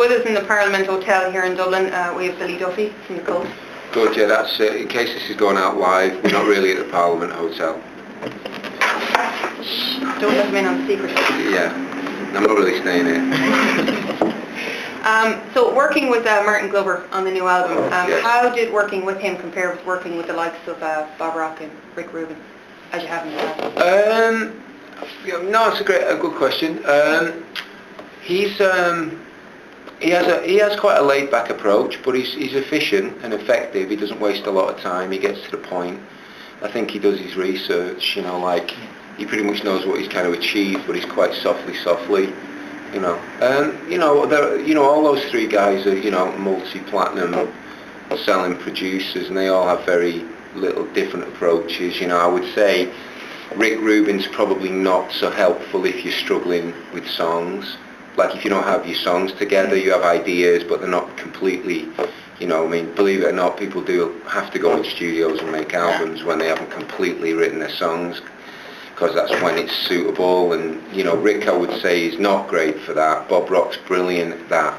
with us in the Parliament Hotel here in Dublin, we have Billy Duffy from the Cult. Good, yeah, that's it. In case this is going out live, we're not really at the Parliament Hotel. Don't let them in on secret. Yeah, I'm not really staying here. So working with Martin Glover on the new album, yes. How did working with him compare with working with the likes of Bob Rock and Rick Rubin, as you have in the past? No, it's a good question. He has quite a laid-back approach, but he's efficient and effective. He doesn't waste a lot of time. He gets to the point. I think he does his research. Like he pretty much knows what he's kind of achieved, but he's quite softly. All those three guys are multi-platinum selling producers, and they all have very little different approaches. I would say Rick Rubin's probably not so helpful if you're struggling with songs. Like if you don't have your songs together, you have ideas, but they're not completely, believe it or not, people do have to go in studios and make albums when they haven't completely written their songs, because that's when it's suitable. And Rick, I would say, is not great for that. Bob Rock's brilliant at that.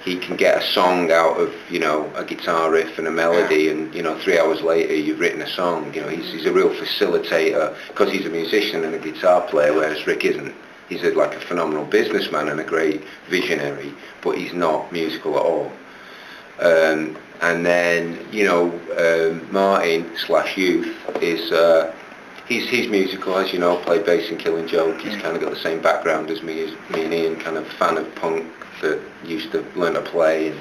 He can get a song out of a guitar riff and a melody, and 3 hours later you've written a song. He's a real facilitator because he's a musician and a guitar player, whereas Rick isn't. He's like a phenomenal businessman and a great visionary, but he's not musical at all. And then Martin/Youth is he's musical, as you know, played bass in Killing Joke. He's kind of got the same background as me and Ian, kind of fan of punk that used to learn to play. And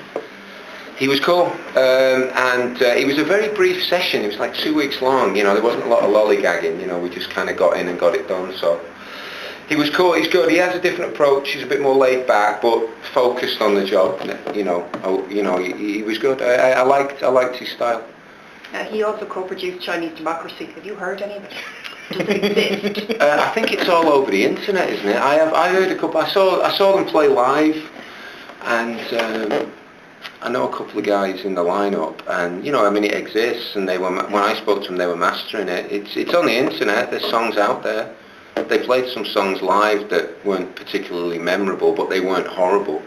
he was cool, and it was a very brief session. It was like 2 weeks long. There wasn't a lot of lollygagging. We just kind of got in and got it done. So he was cool. He's good. He has a different approach. He's a bit more laid back, but focused on the job. He was good. I liked his style. He also co-produced Chinese Democracy. Have you heard any of it? Does it exist? I think it's all over the internet, isn't it? I heard a couple. I saw them play live, and I know a couple of guys in the lineup, and it exists. And they were, when I spoke to them, they were mastering it. It's on the internet. There's songs out there. They played some songs live that weren't particularly memorable, but they weren't horrible.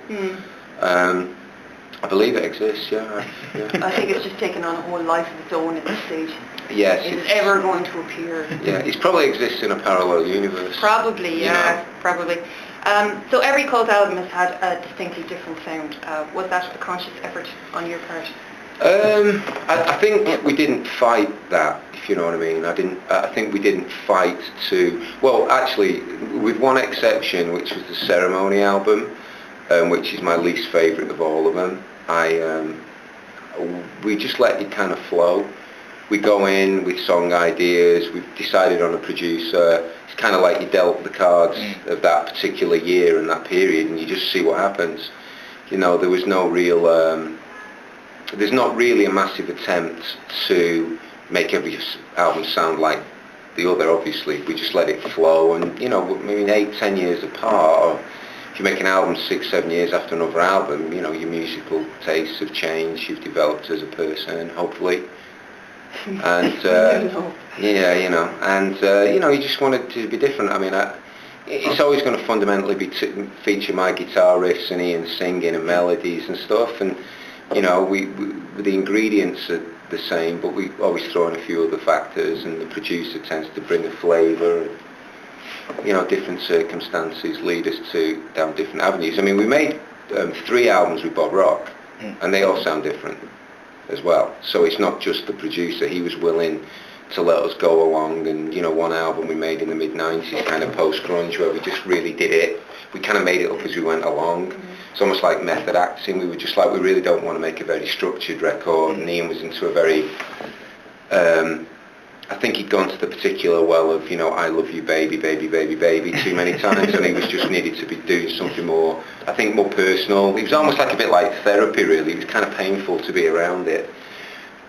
I believe it exists, yeah. I think it's just taken on a whole life of its own at this stage. Yes. Is it ever going to appear? Yeah, it probably exists in a parallel universe. Probably, yeah, probably. So every Cult album has had a distinctly different sound. Was that a conscious effort on your part? I think we didn't fight that, if you know what I mean. I think we didn't fight to... Well, actually, with one exception, which was the Ceremony album, which is my least favourite of all of them. We just let it kind of flow. We go in with song ideas, we've decided on a producer. It's kind of like you dealt the cards of that particular year and that period, and you just see what happens. There was no real... there's not really a massive attempt to make every album sound like the other, obviously. We just let it flow, and 8-10 years apart, or if you make an album 6-7 years after another album, your musical tastes have changed, you've developed as a person, hopefully. And you just want it to be different. It's always going to fundamentally feature my guitar riffs and Ian singing and melodies and stuff, and the ingredients are the same, but we always throw in a few other factors, and the producer tends to bring a flavour. Different circumstances lead us down different avenues. We made 3 albums with Bob Rock, and they all sound different as well. So it's not just the producer. He was willing to let us go along, and one album we made in the mid-90s, kind of post-grunge, where we just really did it. We kind of made it up as we went along. It's almost like method acting. We were just like, we really don't want to make a very structured record, and Ian was into a very... I think he'd gone to the particular well of, I love you baby, baby, baby, baby too many times, and he was just needed to be doing something more, I think, more personal. It was almost like a bit like therapy, really. It was kind of painful to be around it,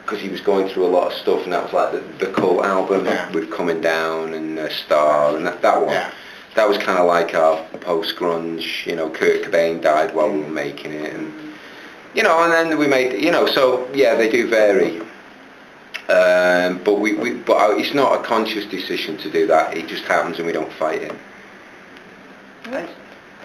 because he was going through a lot of stuff, and that was like the Cult album with Coming Down and Star, and that one. Yeah. That was kind of like our post-grunge, Kurt Cobain died while we were making it, and and then we made, so yeah, they do vary. But it's not a conscious decision to do that. It just happens, and we don't fight it. Right.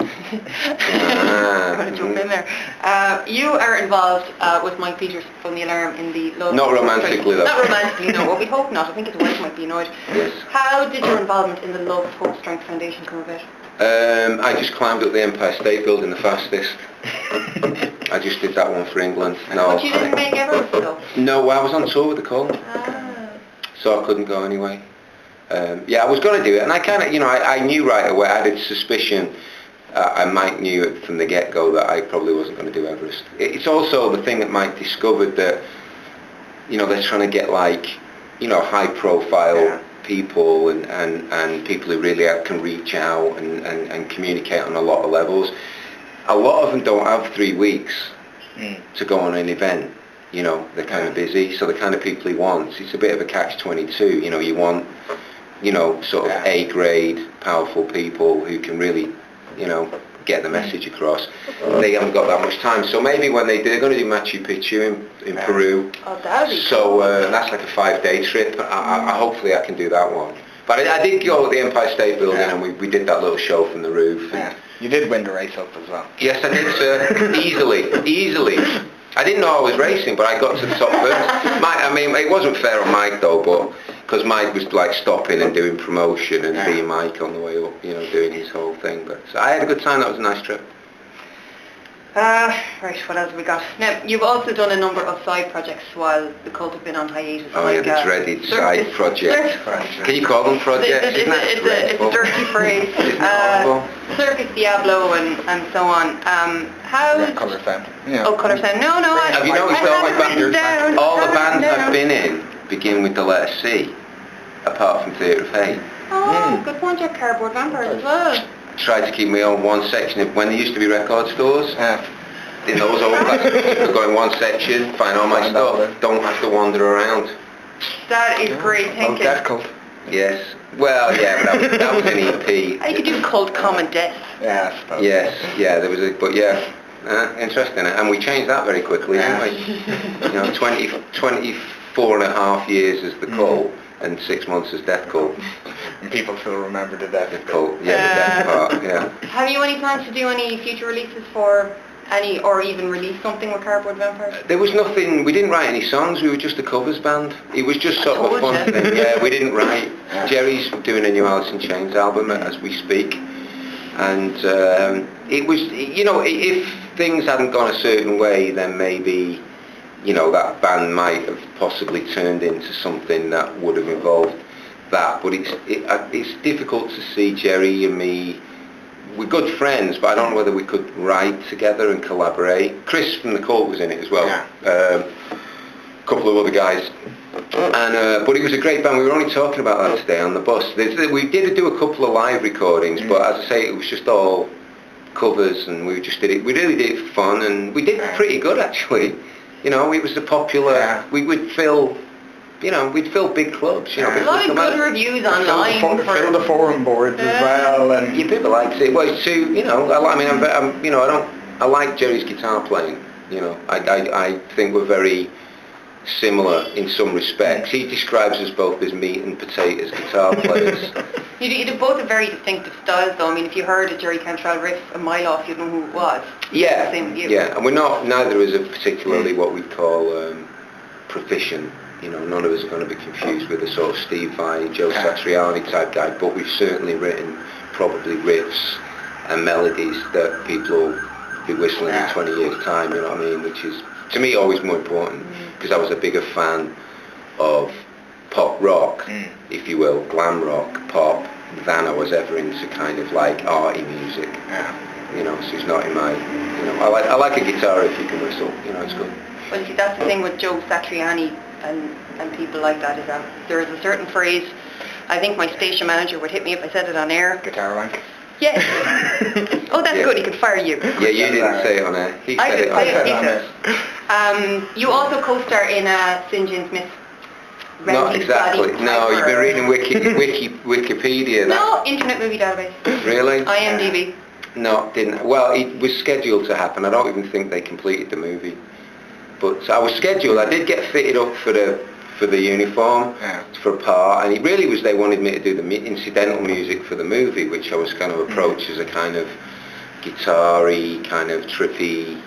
I'm going to jump in there. there. You are involved with Mike Peters from the Alarm in the Love... Not romantically, though. Not romantically, no. Well, we hope not. I think his wife might be annoyed. Yes. How did your involvement in the Love Hope Strength Foundation come about? I just climbed up the Empire State Building the fastest. I just did that one for England. No, But you didn't make Everest, though? No, well, I was on tour with the Call, so I couldn't go anyway. Yeah, I was going to do it, and I kind of, I knew right away, I had a suspicion, Mike knew it from the get-go that I probably wasn't going to do Everest. It's also the thing that Mike discovered that, they're trying to get high-profile people and people who really can reach out and communicate on a lot of levels. A lot of them don't have 3 weeks to go on an event. They're kind of busy, so the kind of people he wants, it's a bit of a catch-22. You want, sort of A-grade, powerful people who can really, get the message across. They haven't got that much time, so maybe when they're going to do Machu Picchu in Peru. Oh, that'd be so cool. That's like a 5-day trip. Hopefully I can do that one. But I did go to the Empire State Building and we did that little show from the roof. You did win the race up as well. Yes, I did, sir. Easily. I didn't know I was racing, but I got to the top first. It wasn't fair on Mike though, but because Mike was stopping and doing promotion and being Mike on the way up, doing his whole thing. But so I had a good time. That was a nice trip. Right, what else have we got? Now, you've also done a number of side projects while the Cult have been on hiatus. Oh yeah, the dreaded side projects. Can you call them projects? It's a dirty phrase. Circus Diablo and so on. Colour Sound. Oh, Colour Sound. No. Have you noticed all the bands I've been in begin with the letter C, apart from Theatre of Hate? Oh, good point. You're Cardboard Vampires as well. Tried to keep me on one section of when there used to be record stores. In those old places, go in one section, find all my stuff, don't have to wander around. That is great thinking. Death Cult. Yes. Well, yeah, but that was an EP. You could do Cult Common Death. Yeah, I suppose. Yes, yeah, there was interesting. And we changed that very quickly, didn't we? 24 and a half years as the Cult and 6 months as Death Cult. And people still remember the Death Cult. Yeah, the Death part, yeah. Have you any plans to do any future releases for any, or even release something with Cardboard Vampires? There was nothing, we didn't write any songs, we were just a covers band. It was just sort of a fun thing. Yeah, we didn't write. Jerry's doing a new Alice in Chains album as we speak. And it was, if things hadn't gone a certain way, then maybe, that band might have possibly turned into something that would have involved that. But it's difficult to see Jerry and me. We're good friends, but I don't know whether we could write together and collaborate. Chris from the Cult was in it as well. A couple of other guys. And but it was a great band. We were only talking about that today on the bus. We did do a couple of live recordings, but as I say, it was just all covers, and we just did it. We really did it for fun, and we did pretty good actually. It was a popular. We would fill. We'd fill big clubs. A lot of good reviews online. Fill the forum boards as well, and people liked it. Well, it's too. I like Jerry's guitar playing. I think we're very similar in some respects. He describes us both as meat and potatoes guitar players. You both have very distinctive styles though. If you heard a Jerry Cantrell riff a mile off, you'd know who it was. Yeah, same with you. Yeah, and neither is particularly what we call proficient. None of us are going to be confused with a sort of Steve Vai, Joe Satriani type guy, but we've certainly written probably riffs and melodies that people will be whistling in 20 years' time, which is, to me, always more important, because I was a bigger fan of pop rock, if you will, glam rock, pop, than I was ever into kind of arty music. So it's not in my, I like a guitar if you can whistle, it's good. Well, see, that's the thing with Joe Satriani and people like that, is that there is a certain phrase, I think my station manager would hit me if I said it on air. Guitar rank. Yes. Oh, that's good, he could fire you. Yeah, you didn't say it on air. He said it on air. You also co-star in St. James Smith. Not exactly. No, you've been reading Wikipedia. No, Internet Movie Database. Really? IMDb. No, didn't. Well, it was scheduled to happen. I don't even think they completed the movie. But I was scheduled. I did get fitted up for the uniform, for a part, and it really was they wanted me to do the incidental music for the movie, which I was kind of approached as a kind of guitar-y, kind of trippy,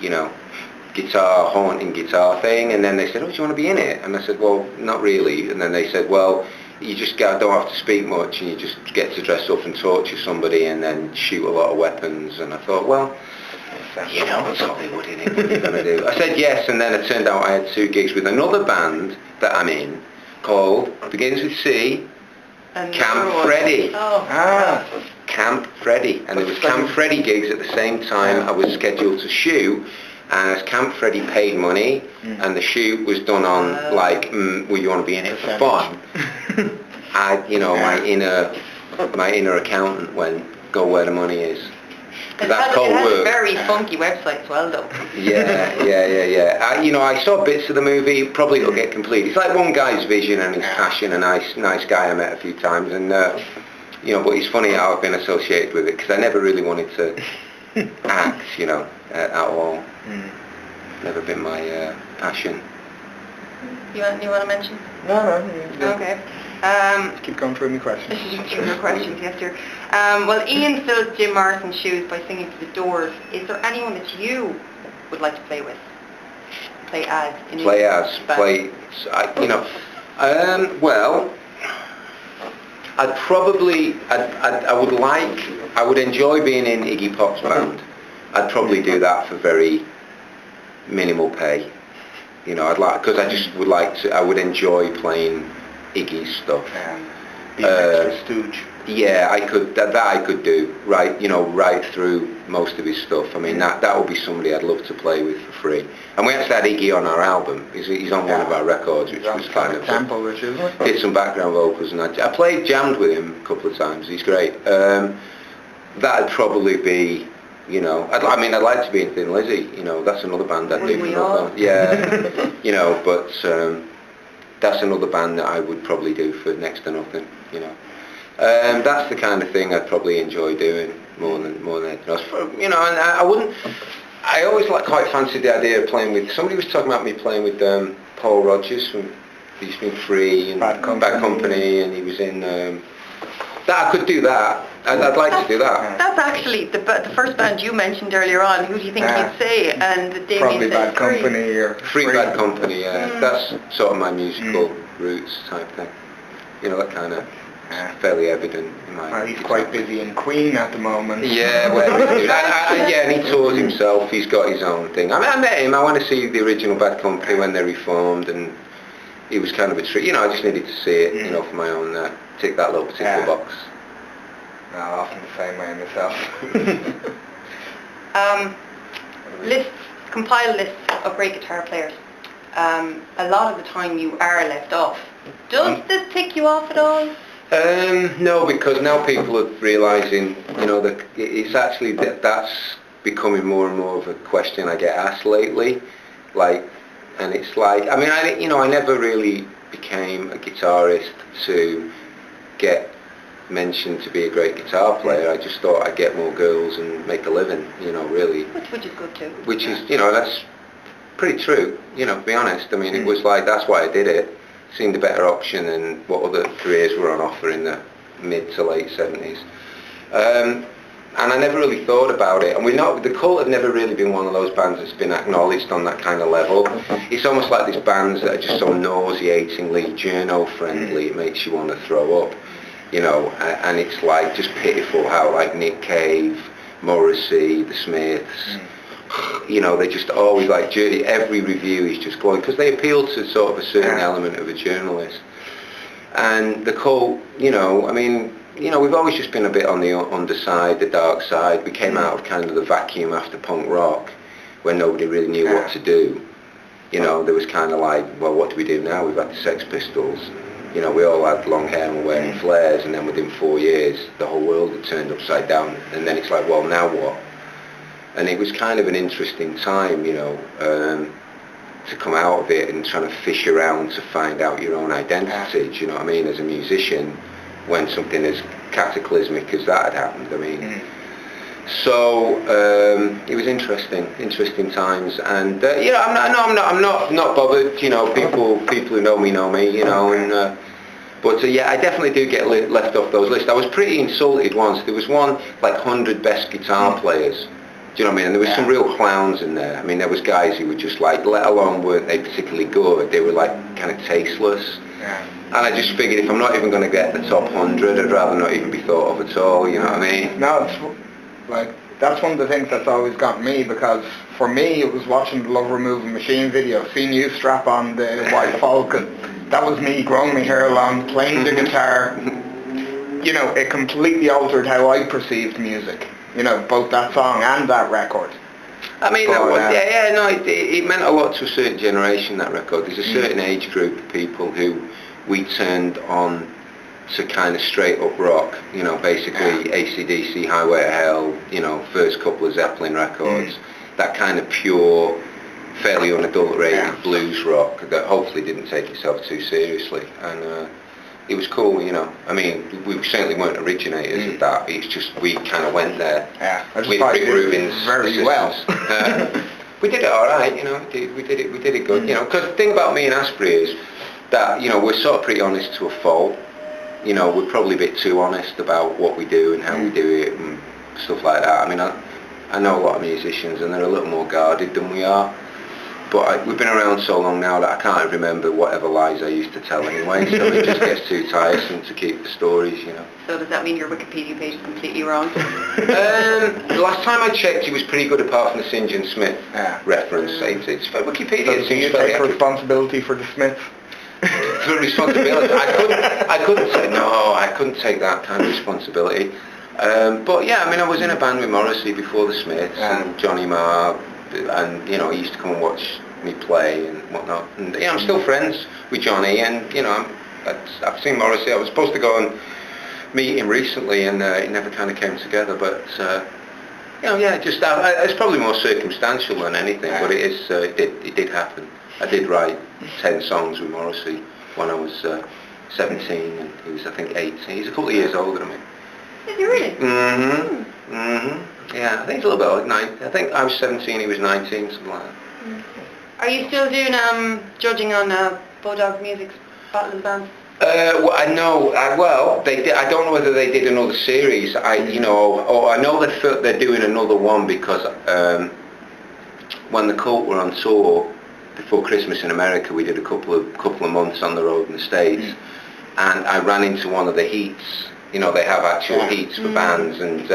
guitar, haunting guitar thing, and then they said, oh, do you want to be in it? And I said, well, not really. And then they said, well, you just don't have to speak much, and you just get to dress up and torture somebody and then shoot a lot of weapons. And I thought, well, it's Hollywood, isn't it? What are you going to do? I said yes, and then it turned out I had 2 gigs with another band that I'm in called, begins with C, And Camp Freddy. Oh. Camp Freddy. And there was Camp Freddy gigs at the same time I was scheduled to shoot. And as Camp Freddy paid money, and the shoot was done on well, you want to be in it for fun. My inner accountant went, go where the money is. It has a very funky website as well, though. Yeah. I saw bits of the movie. Probably it'll get complete. It's like one guy's vision and his passion. A nice guy I met a few times, and but it's funny how I've been associated with it because I never really wanted to act, at all. Never been my passion. You want to mention? No. Okay. Keep going through my questions. Your questions, yes, sir. Well, Ian filled Jim Morrison's shoes by singing to the Doors. Is there anyone that you would like to play with? Play as? Well, I would enjoy being in Iggy Pop's band. I'd probably do that for very minimal pay. Because I just would I would enjoy playing Iggy's stuff. Be an extra stooge. Yeah, I could. That I could do. Right through most of his stuff. I mean, that would be somebody I'd love to play with for free. And we actually had Iggy on our album. He's on one of our records, which was kind of tempo, which is it? Did some background vocals, and I jammed with him a couple of times. He's great. That'd probably be. I'd like to be in Thin Lizzy. That's another band I'd do. Yeah. But that's another band that I would probably do for next to nothing. That's the kind of thing I'd probably enjoy doing more than anything else. And I wouldn't. I always quite fancied the idea of playing with. Somebody was talking about me playing with Paul Rodgers from. He's been Free and Bad Company, and he was in. That I could do that. I'd like to do that. That's actually the first band you mentioned earlier on. Who do you think you'd say? And Damien probably said Bad Company or Free Bad Company. Yeah, that's sort of my musical roots type thing. That kind of fairly evident. He's quite busy in Queen at the moment. Yeah, and he tours himself. He's got his own thing. I met him. I want to see the original Bad Company when they reformed, and he was kind of a treat. I just needed to see it, for my own. Tick that little particular box. No, often the same way myself. Compile lists of great guitar players. A lot of the time you are left off. Does this tick you off at all? No, because now people are realising, that it's actually that's becoming more and more of a question I get asked lately. And it's I never really became a guitarist to get mentioned to be a great guitar player. I just thought I'd get more girls and make a living, really. Which is good too. Which is, that's pretty true, to be honest. It was that's why I did it. Seemed a better option than what other careers were on offer in the mid to late 70s. And I never really thought about it. And the Cult have never really been one of those bands that's been acknowledged on that kind of level. It's almost like these bands that are just so nauseatingly journo-friendly, it makes you want to throw up. And it's just pitiful how Nick Cave, Morrissey, the Smiths, they just always every review is just glowing because they appeal to sort of a certain element of a journalist. And the Cult, we've always just been a bit on the underside, the dark side. We came out of kind of the vacuum after punk rock when nobody really knew what to do. There was kind of well, what do we do now? We've had the Sex Pistols. We all had long hair and were wearing flares, and then within 4 years the whole world had turned upside down, and then it's well, now what? And it was kind of an interesting time, to come out of it and trying to fish around to find out your own identity, do you know what I mean, as a musician, when something as cataclysmic as that had happened. So it was interesting times, and I'm not bothered. People who know me, and but I definitely do get left off those lists. I was pretty insulted once. There was one 100 best guitar players, Do you know what I mean? And there was some real clowns in there. I mean, there was guys who were just like, let alone weren't they particularly good, they were like kind of tasteless. Yeah. And I just figured if I'm not even going to get the top 100, I'd rather not even be thought of at all, you know what I mean? No, it's like, that's one of the things that's always got me, because for me it was watching the Love Removing Machine video, seeing you strap on the White Falcon. That was me growing my hair long, playing the guitar. You know, it completely altered how I perceived music. You know, both that song and that record. I mean, it meant a lot to a certain generation, that record. There's a certain age group of people who we turned on to kind of straight up rock, you know, basically AC/DC, Highway to Hell, you know, first couple of Zeppelin records, that kind of pure, fairly unadulterated blues rock that hopefully didn't take itself too seriously. And it was cool, you know. I mean, we certainly weren't originators of that. It's just we kind of went there. Yeah, I just with thought Rick you did Rubin's very well. We did it all right, you know. We did it good, you know. Because the thing about me and Asprey is that, you know, we're sort of pretty honest to a fault. You know, we're probably a bit too honest about what we do and how we do it and stuff like that. I mean, I know a lot of musicians and they're a little more guarded than we are. But we've been around so long now that I can't even remember whatever lies I used to tell anyway, so it just gets too tiresome to keep the stories, you know. So does that mean your Wikipedia page is completely wrong? The last time I checked, it was pretty good apart from the St. John Smith reference. It's Wikipedia. So do you take responsibility for the Smiths? For responsibility, I couldn't take that kind of responsibility. But yeah, I mean, I was in a band with Morrissey before the Smiths and Johnny Marr. And you know, he used to come and watch me play and whatnot. And yeah, I'm still friends with Johnny. And you know, I've seen Morrissey. I was supposed to go and meet him recently, and it never kind of came together. But you know, yeah, just it's probably more circumstantial than anything. But it did happen. I did write 10 songs with Morrissey when I was 17, and he was, I think, 18. He's a couple of years older than me. Is he really? Yeah, I think it's a little bit like 9. I think I was 17, he was 19, something like that. Are you still doing judging on Bodog Music's Battle of the Bands? Well, I know. Well, they did. I don't know whether they did another series. You know, or I know they're doing another one because when the Cult were on tour before Christmas in America, we did a couple of months on the road in the States, and I ran into one of the heats. You know, they have actual heats for bands, and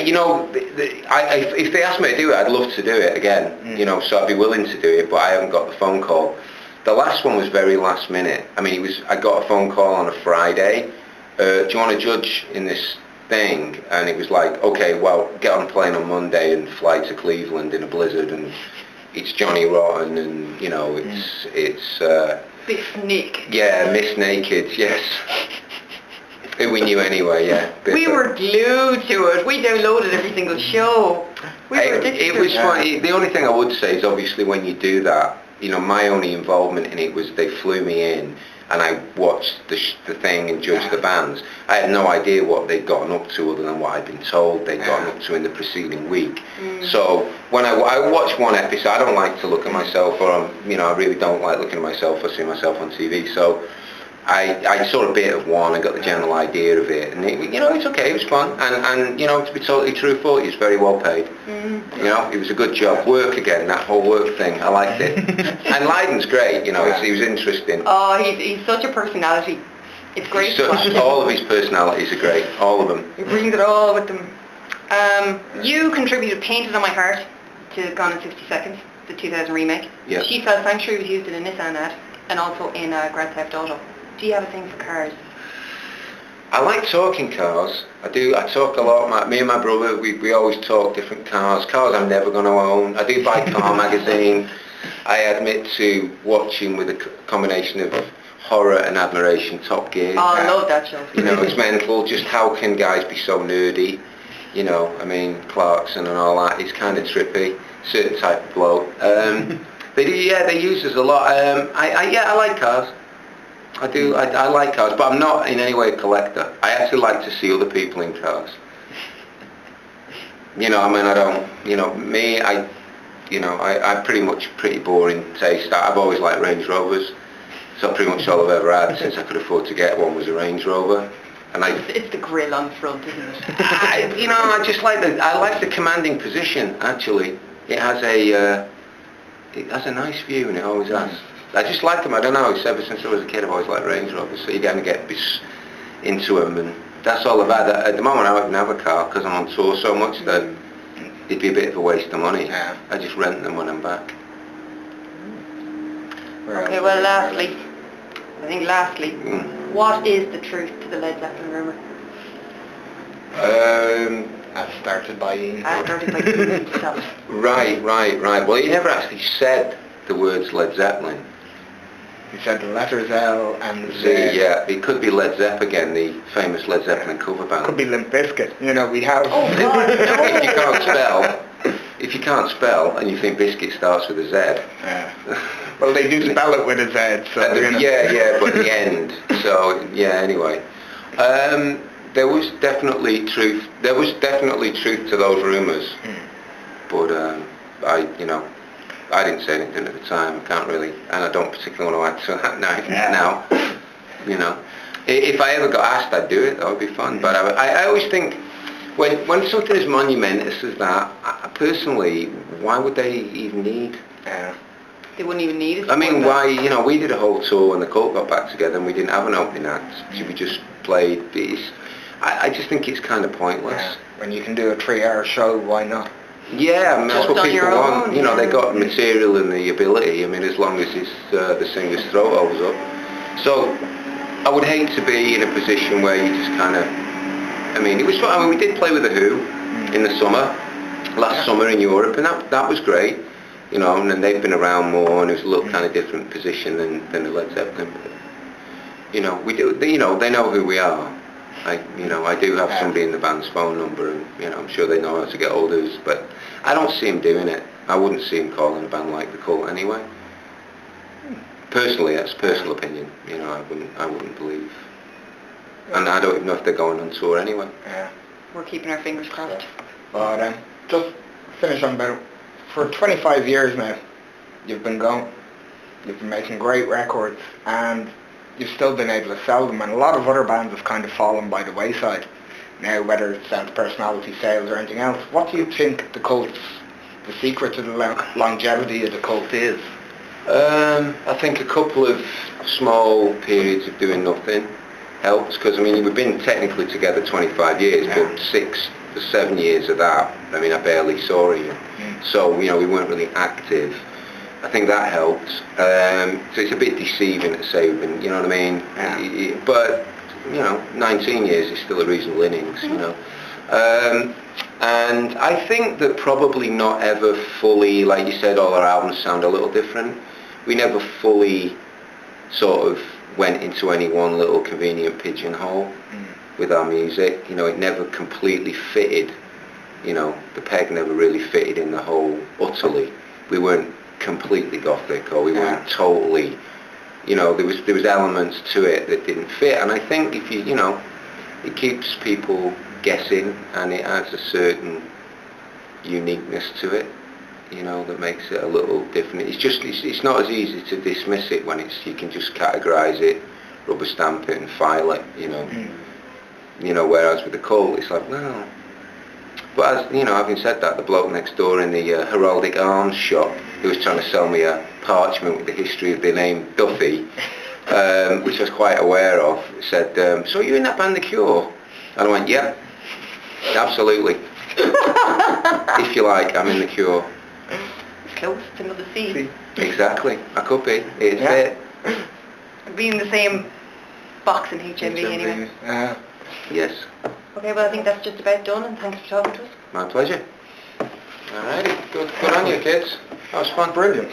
you know, if they asked me to do it, I'd love to do it again. You know, so I'd be willing to do it, but I haven't got the phone call. The last one was very last minute. I mean, I got a phone call on a Friday. Do you want to judge in this thing? And it was like, okay, well, get on a plane on Monday and fly to Cleveland in a blizzard, and it's Johnny Rotten, and you know, it's Big Nick. Yeah, Miss Naked, yes. Who we knew anyway, yeah. We were glued to it. We downloaded every single show. We were addicted it to was funny. The only thing I would say is obviously when you do that, you know, my only involvement in it was they flew me in and I watched the thing and judged the bands. I had no idea what they'd gotten up to other than what I'd been told they'd gotten up to in the preceding week. So when I watch one episode, I don't like to look at myself, or you know, I really don't like looking at myself or seeing myself on TV. So I saw a bit of one and got the general idea of it, and you know, it's okay, it was fun, and you know, to be totally truthful, it was very well paid. You know, it was a good job. Work again, that whole work thing, I liked it. And Lydon's great, you know, he was interesting. Oh, he's such a personality. It's great. All of his personalities are great, all of them. He brings it all with them. You contributed Painted on My Heart to Gone in 60 Seconds, the 2000 remake. Yeah. She Fell Sanctuary was used in a Nissan ad and also in Grand Theft Auto. Do you have a thing for cars? I like talking cars. I do. I talk a lot. Me and my brother, we always talk different cars. Cars I'm never going to own. I do buy Car Magazine. I admit to watching with a combination of horror and admiration Top Gear. Oh, I love that show. You know, it's mental. Just how can guys be so nerdy? You know, I mean, Clarkson and all that. It's kind of trippy. Certain type of bloke. They do. Yeah, they use us a lot. I like cars. I do. I like cars, but I'm not in any way a collector. I actually like to see other people in cars. You know, I mean, I don't. You know, me. I pretty boring taste. I've always liked Range Rovers. So pretty much all I've ever had since I could afford to get one was a Range Rover. And It's the grill on the front, isn't it? I just like the commanding position. Actually, it has a nice view, and it always has. I just like them. I don't know. It's ever since I was a kid, I've always liked Range Rovers. So you're going to get into them, and that's all I've had. At the moment, I don't even have a car because I'm on tour so much that it'd be a bit of a waste of money. Yeah. I just rent them when I'm back. Okay, well, lastly, what is the truth to the Led Zeppelin rumour? As started by Ian. Stop. Right. Well, he never actually said the words Led Zeppelin. He said the letters L and Z. Yeah, it could be Led Zepp again, the famous Led Zeppelin cover band. Could be Limp Bizkit. You know, we have... Oh, God, if you can't spell and you think biscuit starts with a Z. Yeah. Well, they do spell it with a Z, so... you know. Yeah, but the end. So, yeah, anyway. There was definitely truth to those rumours. But I didn't say anything at the time. I can't really, and I don't particularly want to add to that now. If I ever got asked, I'd do it. That would be fun. But I always think when something as monumentous as that, personally, why would they even need? They wouldn't even need it. I mean, why? We did a whole tour when the Cult got back together, and we didn't have an opening act. So we just played these. I just think it's kind of pointless. Yeah. When you can do a 3-hour show, why not? Yeah, I mean, that's Just what on people your want. own, They got the material and the ability. I mean, as long as it's, the singer's throat holds up. So, I would hate to be in a position where you just kind of... I mean, it was fun. I mean, we did play with The Who in the summer, last summer in Europe, and that was great. And then they've been around more, and it was a little kind of different position than the Led Zeppelin. But, we do. They know who we are. I do have somebody in the band's phone number, and I'm sure they know how to get hold of us. But I don't see him doing it. I wouldn't see him calling a band like the Cult anyway. Personally, that's a personal opinion. I wouldn't believe. And I don't even know if they're going on tour anyway. Yeah. We're keeping our fingers crossed. But just finish on about, for 25 years now, you've been going. You've been making great records, and you've still been able to sell them, and a lot of other bands have kind of fallen by the wayside now, whether it's down to personality sales or anything else. What do you think the secret to the longevity of the Cult is? I think a couple of small periods of doing nothing helps, because I mean, we've been technically together 25 years, but 6 to 7 years of that, I mean, I barely saw him. So, we weren't really active. I think that helped. So it's a bit deceiving to say we've been, you know what I mean? But, 19 years is still a reasonable innings, And I think that probably not ever fully, like you said, all our albums sound a little different. We never fully sort of went into any one little convenient pigeonhole with our music. It never completely fitted, the peg never really fitted in the hole utterly. We weren't completely gothic, or we weren't totally, there was elements to it that didn't fit, and I think if it keeps people guessing, and it adds a certain uniqueness to it, that makes it a little different. It's not as easy to dismiss it when you can just categorise it, rubber stamp it and file it, whereas with the Cult it's like, well. But as having said that, the bloke next door in the heraldic arms shop, who was trying to sell me a parchment with the history of the name Duffy, which I was quite aware of, said, so you're in that band The Cure? And I went, yeah, absolutely. If you like, I'm in The Cure. It's close to another C. Exactly, I could be. It's it. Be in the same box in HMV anyway. Yes. Okay, well I think that's just about done, and thanks for talking to us. My pleasure. Alrighty, good on you kids. That was fun. Brilliant.